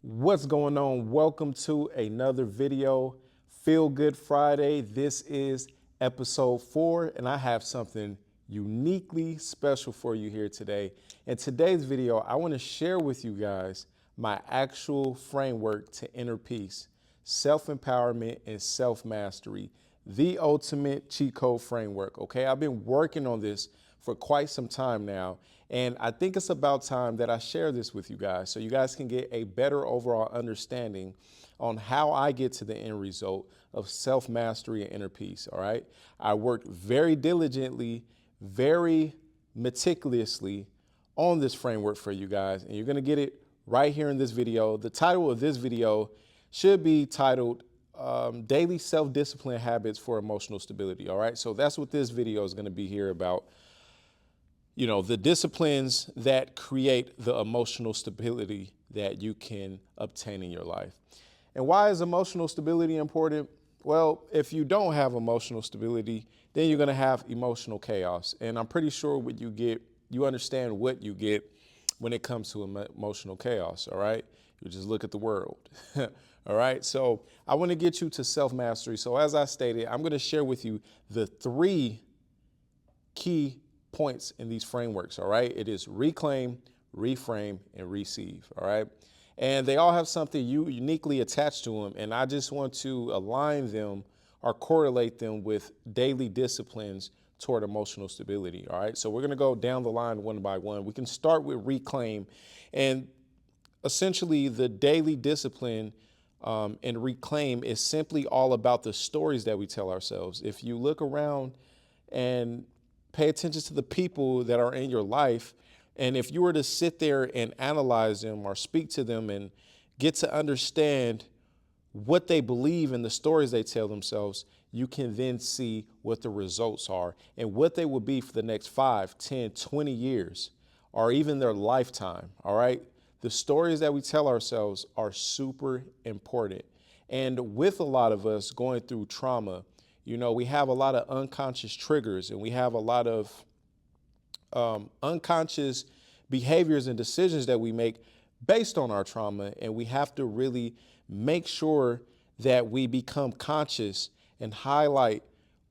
What's going on? Welcome to another video, Feel Good Friday. This is episode 4, and I have something uniquely special for you here today. In today's video, I want to share with you guys my actual framework to inner peace, self-empowerment, and self-mastery, the ultimate cheat code framework. Okay, I've been working on this for quite some time now. And I think it's about time that I share this with you guys so you guys can get a better overall understanding on how I get to the end result of self-mastery and inner peace, all right? I worked very diligently, very meticulously on this framework for you guys, and you're gonna get it right here in this video. The title of this video should be titled Daily Self-Discipline Habits for Emotional Stability, all right? So that's what this video is gonna be here about. You know, the disciplines that create the emotional stability that you can obtain in your life. And why is emotional stability important? Well, if you don't have emotional stability, then you're going to have emotional chaos. And I'm pretty sure what you get, you understand what you get when it comes to emotional chaos, all right? You just look at the world, all right? So I want to get you to self-mastery. So as I stated, I'm going to share with you the 3 key points in these frameworks, all right? It is reclaim, reframe, and receive, all right? And they all have something uniquely attached to them, and I just want to align them or correlate them with daily disciplines toward emotional stability, all right? So we're gonna go down the line one by one. We can start with reclaim, and essentially the daily discipline and reclaim is simply all about the stories that we tell ourselves. If you look around and pay attention to the people that are in your life. And if you were to sit there and analyze them or speak to them and get to understand what they believe in the stories they tell themselves, you can then see what the results are and what they will be for the next 5, 10, 20 years, or even their lifetime. All right. The stories that we tell ourselves are super important. And with a lot of us going through trauma, you know, we have a lot of unconscious triggers and we have a lot of unconscious behaviors and decisions that we make based on our trauma. And we have to really make sure that we become conscious and highlight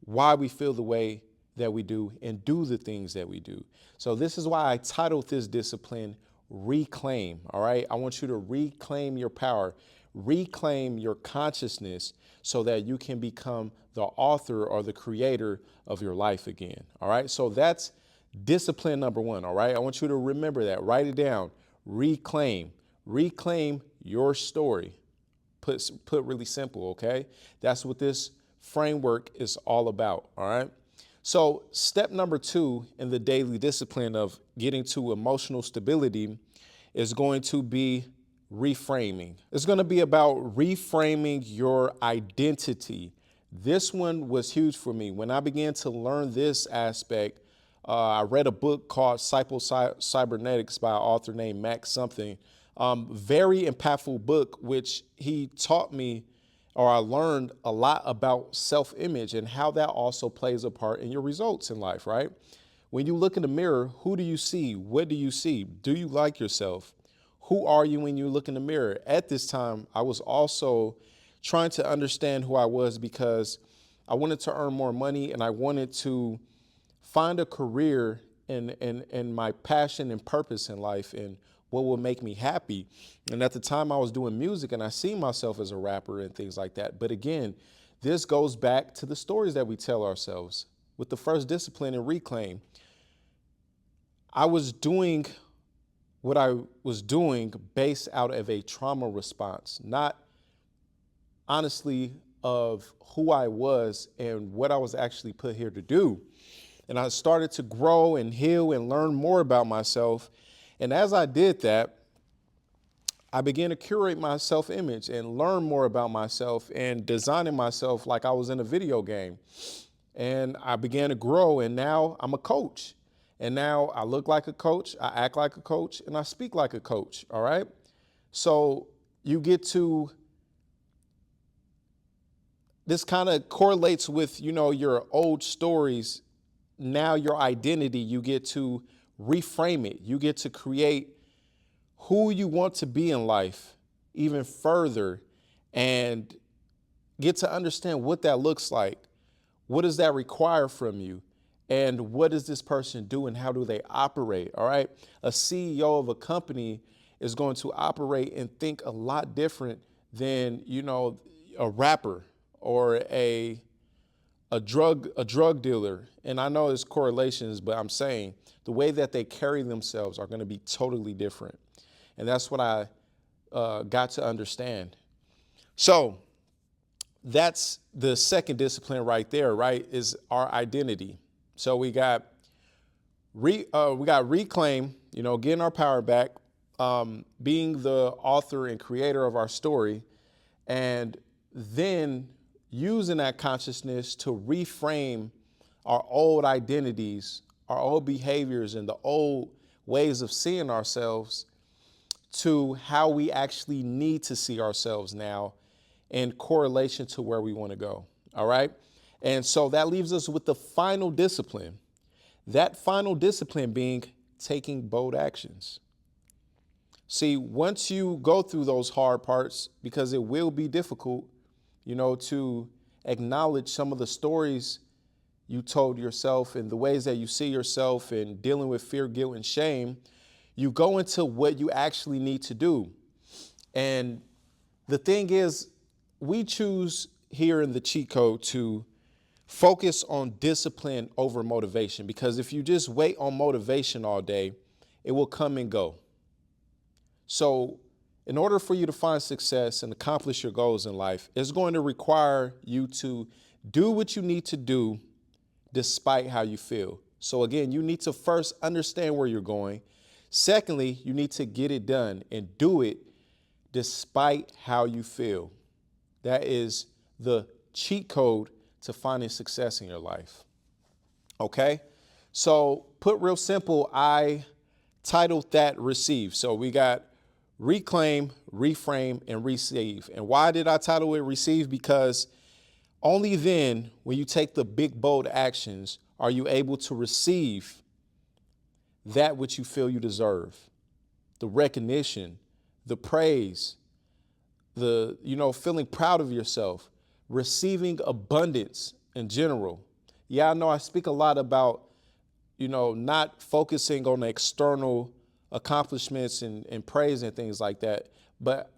why we feel the way that we do and do the things that we do. So this is why I titled this discipline Reclaim. All right. I want you to reclaim your power, reclaim your consciousness so that you can become the author or the creator of your life again. All right. So that's discipline number 1. All right. I want you to remember that. Write it down. Reclaim your story. Put really simple. OK, that's what this framework is all about. All right. So step number 2 in the daily discipline of getting to emotional stability is going to be reframing. It's going to be about reframing your identity. This one was huge for me. When I began to learn this aspect, I read a book called Cybernetics by an author named Max something. Very impactful book, which he taught me, or I learned a lot about self-image and how that also plays a part in your results in life, right? When you look in the mirror, who do you see? What do you see? Do you like yourself? Who are you when you look in the mirror? At this time, I was also trying to understand who I was because I wanted to earn more money and I wanted to find a career in my passion and purpose in life and what will make me happy. And at the time I was doing music and I see myself as a rapper and things like that. But again, this goes back to the stories that we tell ourselves. With the first discipline and reclaim, I was doing what I was doing based out of a trauma response, not honestly of who I was and what I was actually put here to do. And I started to grow and heal and learn more about myself. And as I did that, I began to curate my self-image and learn more about myself and designing myself like I was in a video game. And I began to grow, and now I'm a coach. And now I look like a coach, I act like a coach, and I speak like a coach, all right? So you get to, this kind of correlates with, you know, your old stories. Now your identity, you get to reframe it. You get to create who you want to be in life even further and get to understand what that looks like. What does that require from you? And what does this person do and how do they operate? All right. A CEO of a company is going to operate and think a lot different than, a rapper or a drug dealer. And I know there's correlations, but I'm saying the way that they carry themselves are going to be totally different. And that's what I got to understand. So that's the second discipline right there, right, is our identity. So we got reclaim, getting our power back, being the author and creator of our story, and then using that consciousness to reframe our old identities, our old behaviors, and the old ways of seeing ourselves to how we actually need to see ourselves now in correlation to where we want to go. All right. And so that leaves us with the final discipline. That final discipline being taking bold actions. See, once you go through those hard parts, because it will be difficult, to acknowledge some of the stories you told yourself and the ways that you see yourself and dealing with fear, guilt, and shame, you go into what you actually need to do. And the thing is, we choose here in the cheat code to focus on discipline over motivation, because if you just wait on motivation all day, it will come and go. So in order for you to find success and accomplish your goals in life, it's going to require you to do what you need to do despite how you feel. So again, you need to first understand where you're going. Secondly, you need to get it done and do it despite how you feel. That is the cheat code to finding success in your life. Okay? So put real simple, I titled that Receive. So we got reclaim, reframe, and receive. And why did I title it Receive? Because only then, when you take the big, bold actions, are you able to receive that which you feel you deserve. The recognition, the praise, the, feeling proud of yourself, receiving abundance in general. Yeah, I know I speak a lot about, not focusing on the external accomplishments and praise and things like that. But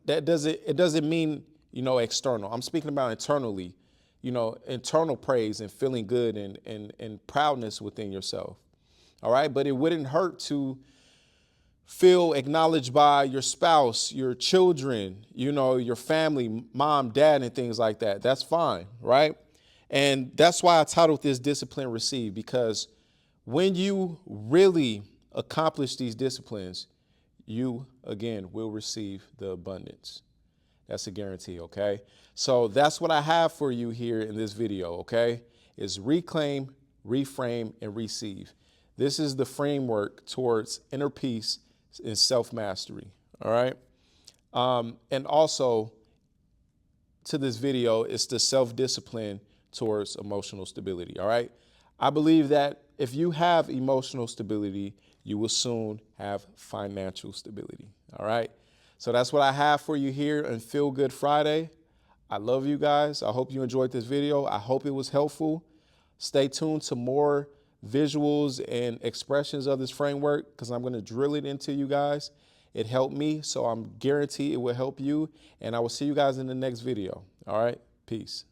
it doesn't mean, external. I'm speaking about internally, internal praise and feeling good and proudness within yourself. All right. But it wouldn't hurt to feel acknowledged by your spouse, your children, your family, mom, dad, and things like that. That's fine. Right. And that's why I titled this Discipline Receive, because when you really accomplish these disciplines, you, again, will receive the abundance. That's a guarantee, okay? So that's what I have for you here in this video, okay? Is reclaim, reframe, and receive. This is the framework towards inner peace and self-mastery, all right? And also, to this video, it's the self-discipline towards emotional stability, all right? I believe that if you have emotional stability, you will soon have financial stability, all right? So that's what I have for you here on Feel Good Friday. I love you guys. I hope you enjoyed this video. I hope it was helpful. Stay tuned to more visuals and expressions of this framework, because I'm going to drill it into you guys. It helped me, so I'm guaranteed it will help you. And I will see you guys in the next video. All right? Peace.